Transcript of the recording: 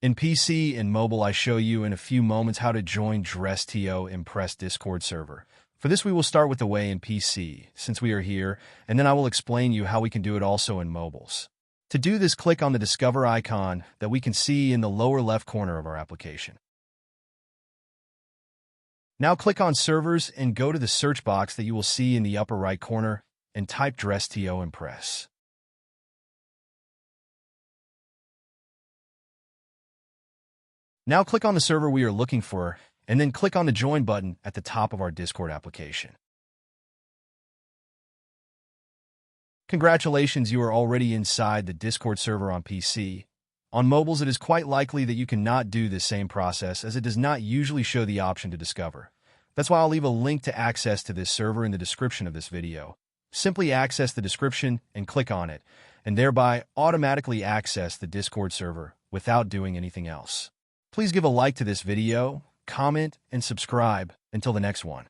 In PC and mobile, I show you in a few moments how to join Dress.to Impress Discord server. For this, we will start with the way in PC, since we are here, and then I will explain you how we can do it also in mobiles. To do this, click on the Discover icon that we can see in the lower left corner of our application. Now click on Servers and go to the search box that you will see in the upper right corner and type Dress.to Impress. Now click on the server we are looking for, and then click on the Join button at the top of our Discord application. Congratulations, you are already inside the Discord server on PC. On mobiles, it is quite likely that you cannot do this same process, as it does not usually show the option to discover. That's why I'll leave a link to access to this server in the description of this video. Simply access the description and click on it, and thereby automatically access the Discord server without doing anything else. Please give a like to this video, comment, and subscribe. Until the next one.